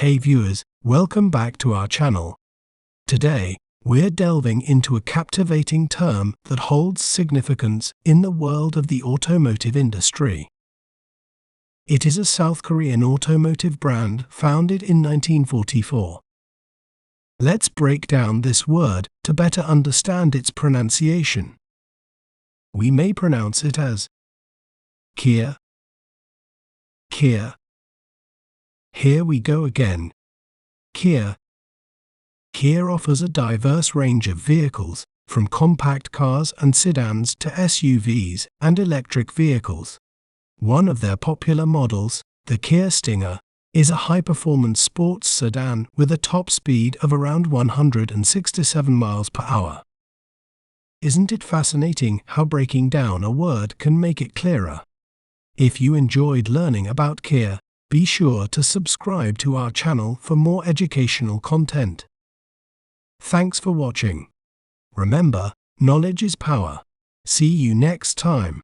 Hey viewers, welcome back to our channel. Today, we're delving into a captivating term that holds significance in the world of the automotive industry. It is a South Korean automotive brand founded in 1944. Let's break down this word to better understand its pronunciation. We may pronounce it as Kia. Here we go again. Kia. Kia offers a diverse range of vehicles, from compact cars and sedans to SUVs and electric vehicles. One of their popular models, the Kia Stinger, is a high-performance sports sedan with a top speed of around 167 miles per hour. Isn't it fascinating how breaking down a word can make it clearer? If you enjoyed learning about Kia, be sure to subscribe to our channel for more educational content. Thanks for watching. Remember, knowledge is power. See you next time.